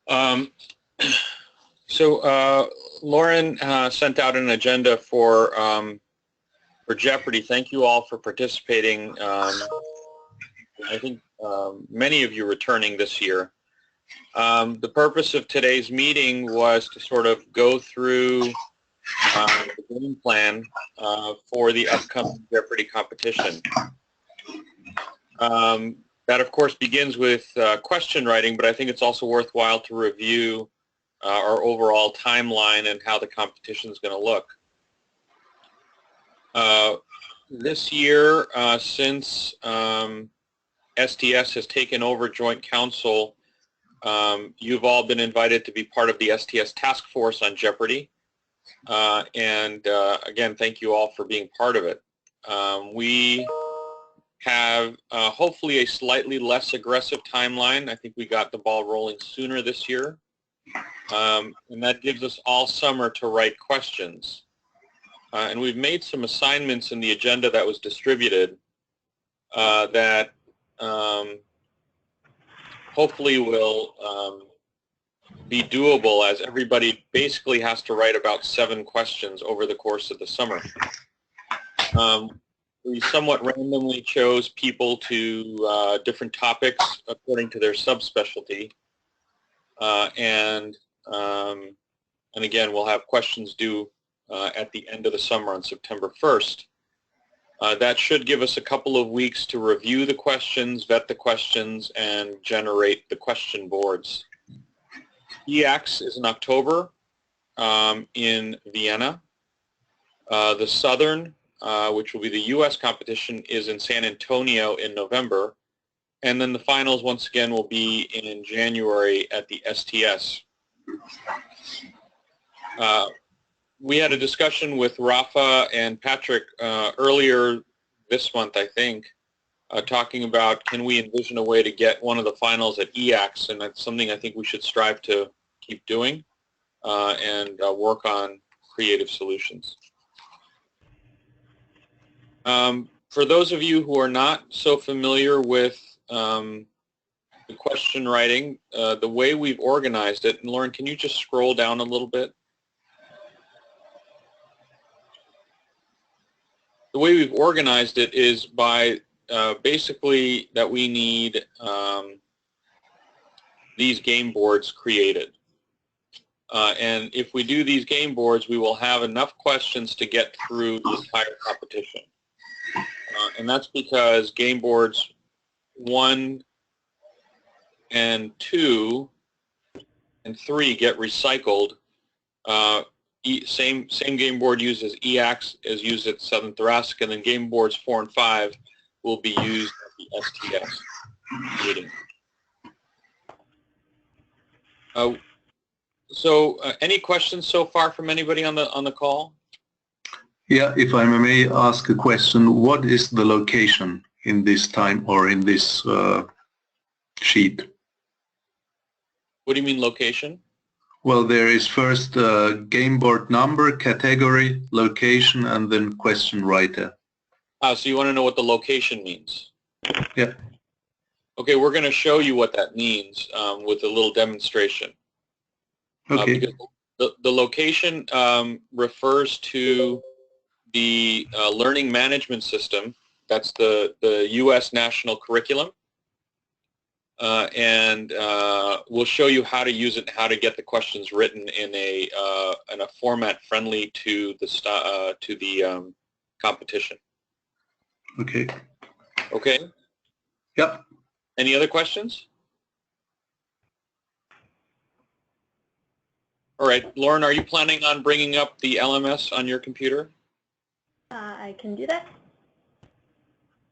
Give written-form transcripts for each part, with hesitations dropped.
Um, Lauren sent out an agenda for Jeopardy. Thank you all for participating. I think many of you returning this year. The purpose of today's meeting was to sort of go through the game plan for the upcoming Jeopardy competition. That, of course, begins with question writing, but I think it's also worthwhile to review our overall timeline and how the competition is going to look. This year, since STS has taken over Joint Council, you've all been invited to be part of the STS Task Force on Jeopardy. Again, thank you all for being part of it. We have hopefully a slightly less aggressive timeline. I think we got the ball rolling sooner this year. And that gives us all summer to write questions. And we've made some assignments in the agenda that was distributed that hopefully will be doable, as everybody basically has to write about 7 questions over the course of the summer. We somewhat randomly chose people to different topics according to their subspecialty. And again, we'll have questions due at the end of the summer on September 1st. That should give us a couple of weeks to review the questions, vet the questions, and generate the question boards. EACS is in October in Vienna. The Southern, which will be the U.S. competition, is in San Antonio in November. And then the finals, once again, will be in January at the STS. We had a discussion with Rafa and Patrick earlier this month, I think, talking about can we envision a way to get one of the finals at EACS, and that's something I think we should strive to keep doing and work on creative solutions. For those of you who are not so familiar with the question writing, the way we've organized it, and Lauren, can you just scroll down a little bit? The way we've organized it is by basically that we need these game boards created. And if we do these game boards, we will have enough questions to get through the entire competition. And that's because game boards 1 and 2 and 3 get recycled. Same game board used as EACS is used at Southern Thoracic, and then game boards 4 and 5 will be used at the STS meeting. Any questions so far from anybody on the call? Yeah, if I may ask a question, what is the location in this time or in this sheet? What do you mean location? Well, there is first game board number, category, location, and then question writer. So you want to know what the location means? Yeah. Okay, we're going to show you what that means with a little demonstration. Okay. Because the location refers to the learning management system. That's the U.S. national curriculum. And we'll show you how to use it and how to get the questions written in a format friendly to the competition. Okay. Okay? Yep. Any other questions? All right, Lauren, are you planning on bringing up the LMS on your computer? I can do that.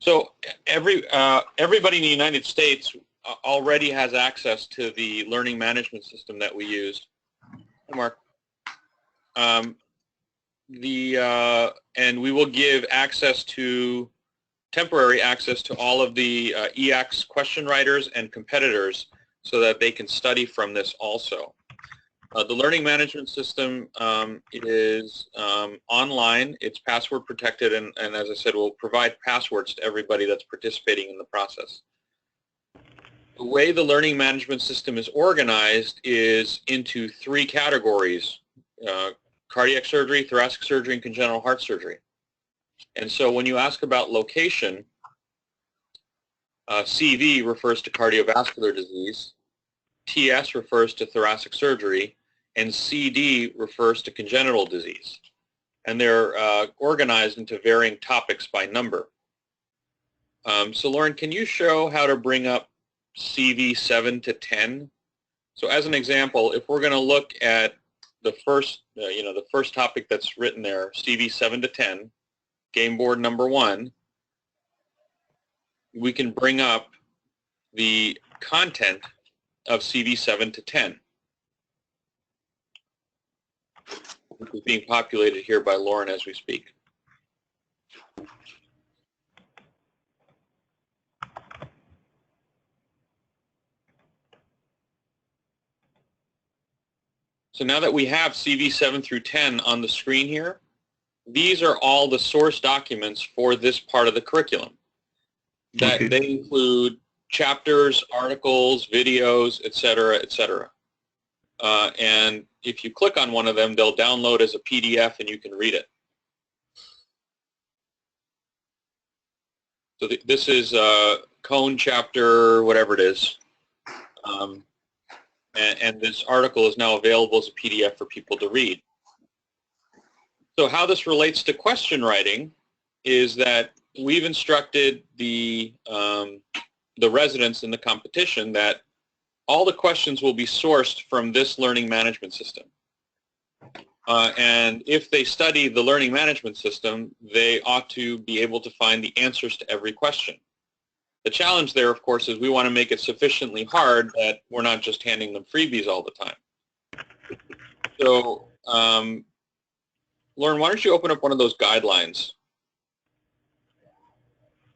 So everybody in the United States already has access to the learning management system that we use. Hey, Mark. And we will give temporary access to all of the EACS question writers and competitors so that they can study from this also. The learning management system is online. It's password protected, and as I said, we'll provide passwords to everybody that's participating in the process. The way the learning management system is organized is into three categories: cardiac surgery, thoracic surgery, and congenital heart surgery. And so when you ask about location, CV refers to cardiovascular disease, TS refers to thoracic surgery, and CD refers to congenital disease. And they're organized into varying topics by number. So Lauren, can you show how to bring up CV 7 to 10? So as an example, if we're going to look at the first, the first topic that's written there, CV 7 to 10, game board number 1, we can bring up the content of CV 7 to 10, which is being populated here by Lauren as we speak. So now that we have CV 7 through 10 on the screen here, these are all the source documents for this part of the curriculum. That they include chapters, articles, videos, etc., etc. And if you click on one of them, they'll download as a PDF and you can read it. So this is Cone chapter, whatever it is. And this article is now available as a PDF for people to read. So how this relates to question writing is that we've instructed the residents in the competition that all the questions will be sourced from this learning management system. And if they study the learning management system, they ought to be able to find the answers to every question. The challenge there, of course, is we want to make it sufficiently hard that we're not just handing them freebies all the time. So, Lauren, why don't you open up one of those guidelines?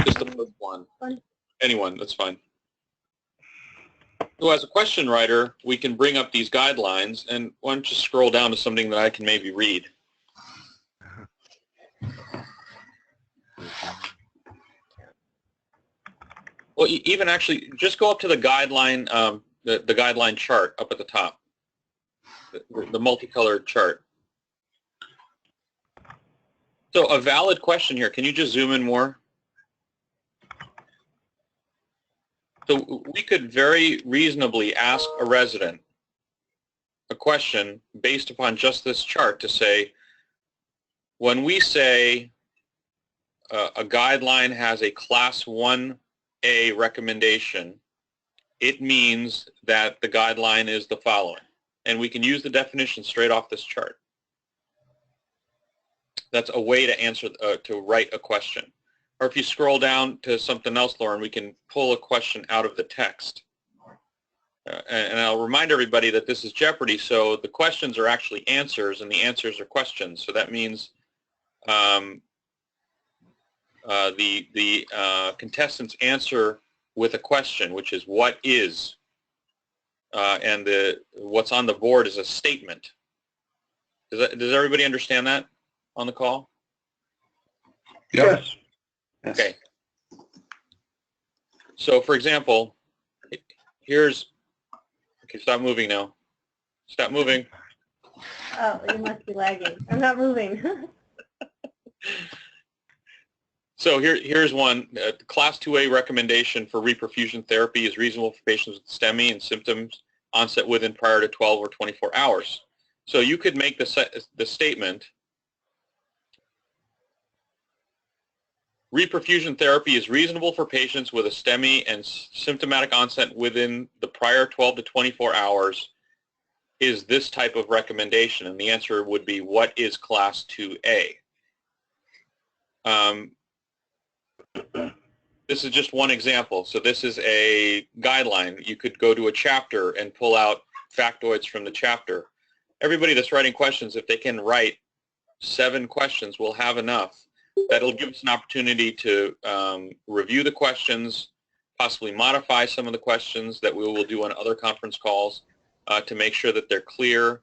Just the first one. Anyone, that's fine. So as a question writer, we can bring up these guidelines, and why don't you scroll down to something that I can maybe read. Well, even actually, just go up to the guideline, the guideline chart up at the top, the multicolored chart. So a valid question here, can you just zoom in more? So we could very reasonably ask a resident a question based upon just this chart to say, when we say a guideline has a Class 1A recommendation, it means that the guideline is the following. And we can use the definition straight off this chart. That's a way to answer, to write a question. Or if you scroll down to something else, Lauren, we can pull a question out of the text. And I'll remind everybody that this is Jeopardy, so the questions are actually answers and the answers are questions. So that means the contestants answer with a question, which is what is, and what's on the board is a statement. Does everybody understand that on the call? Yes. Okay. So for example, here's, okay, stop moving now. Stop moving. Oh, you must be lagging. I'm not moving. So here's one. Class 2A recommendation for reperfusion therapy is reasonable for patients with STEMI and symptoms onset within prior to 12 or 24 hours. So you could make the statement, reperfusion therapy is reasonable for patients with a STEMI and symptomatic onset within the prior 12 to 24 hours is this type of recommendation. And the answer would be, what is Class 2A? This is just one example. So this is a guideline. You could go to a chapter and pull out factoids from the chapter. Everybody that's writing questions, if they can write 7 questions, will have enough. That'll give us an opportunity to review the questions, possibly modify some of the questions that we will do on other conference calls to make sure that they're clear.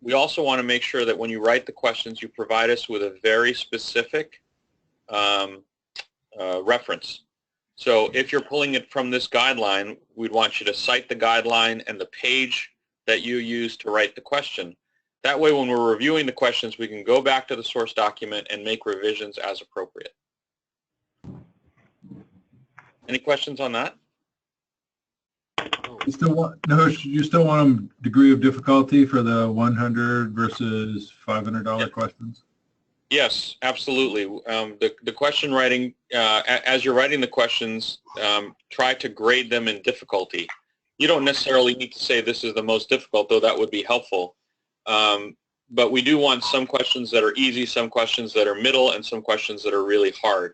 We also want to make sure that when you write the questions, you provide us with a very specific reference. So if you're pulling it from this guideline, we'd want you to cite the guideline and the page that you use to write the question. That way, when we're reviewing the questions, we can go back to the source document and make revisions as appropriate. Any questions on that? You still want, no, you still want a degree of difficulty for the 100 versus $500 questions? Yes, absolutely. The question writing, as you're writing the questions, try to grade them in difficulty. You don't necessarily need to say this is the most difficult, though that would be helpful. But we do want some questions that are easy, some questions that are middle, and some questions that are really hard.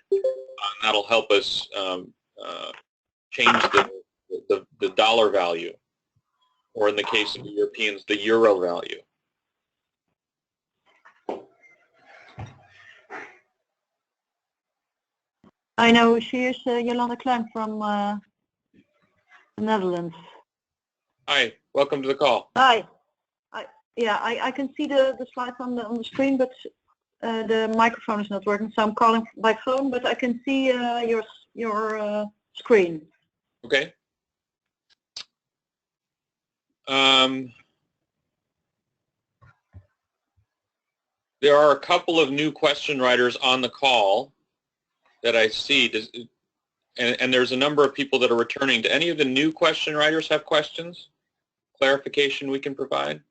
That'll help us change the dollar value, or in the case of the Europeans, the euro value. I know she is Jolanda Klein from the Netherlands. Hi, welcome to the call. Hi. I can see the slides on the screen, but the microphone is not working, so I'm calling by phone, but I can see your screen. Okay. There are a couple of new question writers on the call that I see, and there's a number of people that are returning. Do any of the new question writers have questions? Clarification we can provide?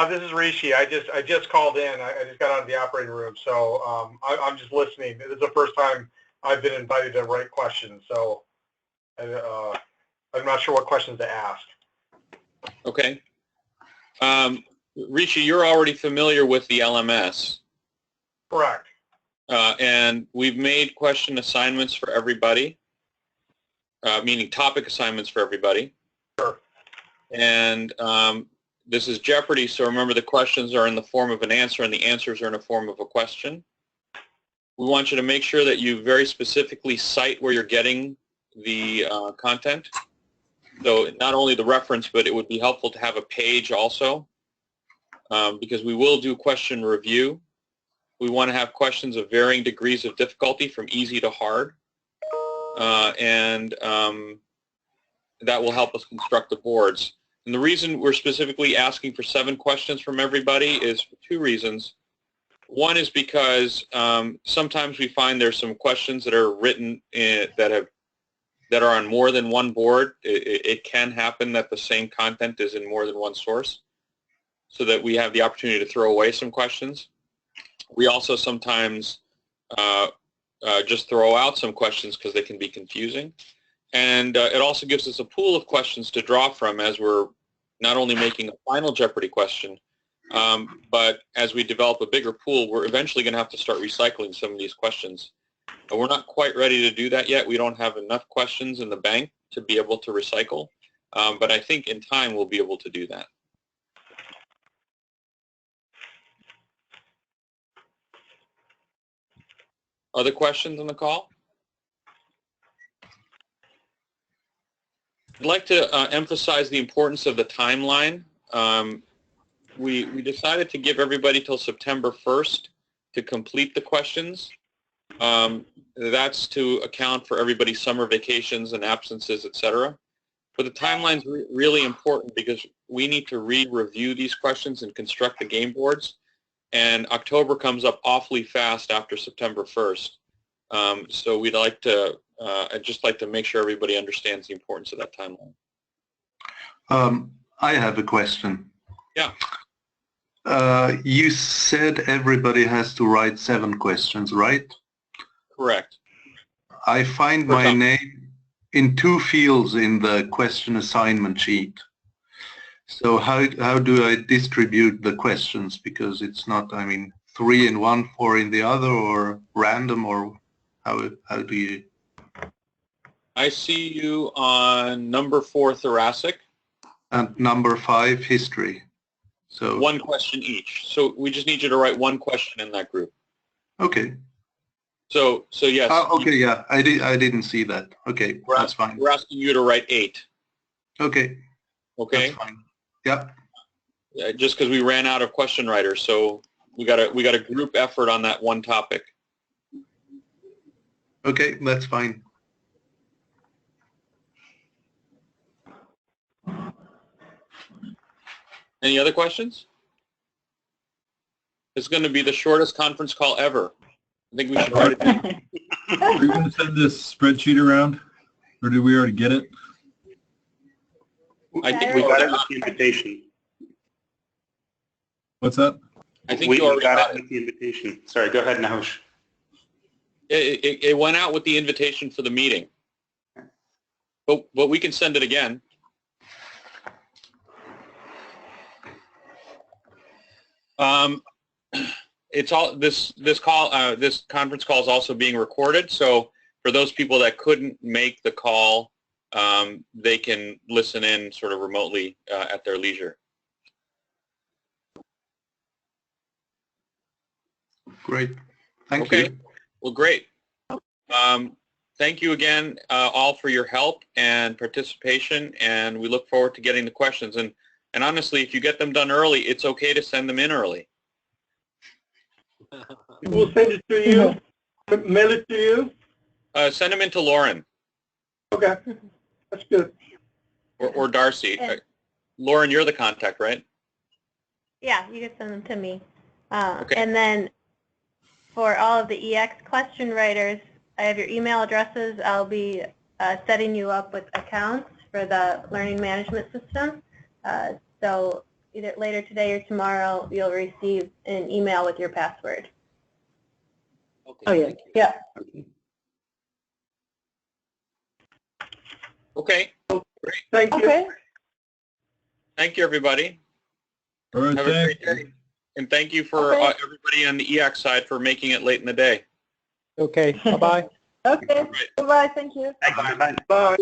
This is Rishi. I just called in. I just got out of the operating room, so I'm just listening. This is the first time I've been invited to write questions, so I'm not sure what questions to ask. Okay. Rishi, you're already familiar with the LMS. Correct. And we've made question assignments for everybody, meaning topic assignments for everybody. Sure. And this is Jeopardy, so remember the questions are in the form of an answer and the answers are in the form of a question. We want you to make sure that you very specifically cite where you're getting the content. So not only the reference, but it would be helpful to have a page also, because we will do question review. We want to have questions of varying degrees of difficulty from easy to hard, and that will help us construct the boards. And the reason we're specifically asking for 7 questions from everybody is for 2 reasons. One is because sometimes we find there's some questions that are written that are on more than one board. It can happen that the same content is in more than one source, so that we have the opportunity to throw away some questions. We also sometimes just throw out some questions because they can be confusing. And it also gives us a pool of questions to draw from as we're not only making a final Jeopardy question, but as we develop a bigger pool, we're eventually going to have to start recycling some of these questions. But we're not quite ready to do that yet. We don't have enough questions in the bank to be able to recycle. But I think in time we'll be able to do that. Other questions on the call? I'd like to emphasize the importance of the timeline. We decided to give everybody till September 1st to complete the questions. That's to account for everybody's summer vacations and absences, etc. But the timeline's really important because we need to re-review these questions and construct the game boards. And October comes up awfully fast after September 1st. So we'd like to, I'd just like to make sure everybody understands the importance of that timeline. I have a question. Yeah. You said everybody has to write 7 questions, right? Correct. I find my name in 2 fields in the question assignment sheet. So how do I distribute the questions? Because it's not, I mean, 3 in one, 4 in the other, or random, or how do you? I see you on number 4, thoracic. And number 5, history. So 1 question each. So we just need you to write 1 question in that group. Okay. So yes. Okay, yeah, I didn't see that. Okay, that's fine. We're asking you to write 8. Okay. Okay. That's fine. Yeah. Just because we ran out of question writers, so we got a group effort on that one topic. Okay, that's fine. Any other questions? It's going to be the shortest conference call ever. I think we should write it down. Are you going to send this spreadsheet around, or did we already get it? I think We we got got it with the invitation. What's that? I think We you already got it with the invitation. Sorry, go ahead, Nahush. It went out with the invitation for the meeting. But we can send it again. It's all this conference call is also being recorded, so for those people that couldn't make the call, they can listen in sort of remotely at their leisure. Great. Thank Okay. you. Well, great. Thank you again, all, for your help and participation, and we look forward to getting the questions. And honestly, if you get them done early, it's okay to send them in early. We'll send it to you, mail it to you. Send them in to Lauren Okay, that's good. or Darcy. And- Lauren, you're the contact, right? Yeah, you can send them to me. Okay. And then for all of the EX question writers, I have your email addresses. I'll be setting you up with accounts for the learning management system. So either later today or tomorrow, you'll receive an email with your password. Okay. Oh, yeah. Thank you. Yeah. Okay. Thank you. Okay. Thank you, everybody. All right, Have a thanks. great day. And thank you for Okay. everybody on the EX side for making it late in the day. Okay, bye-bye. Okay. Goodbye. Thank you. Bye. Bye.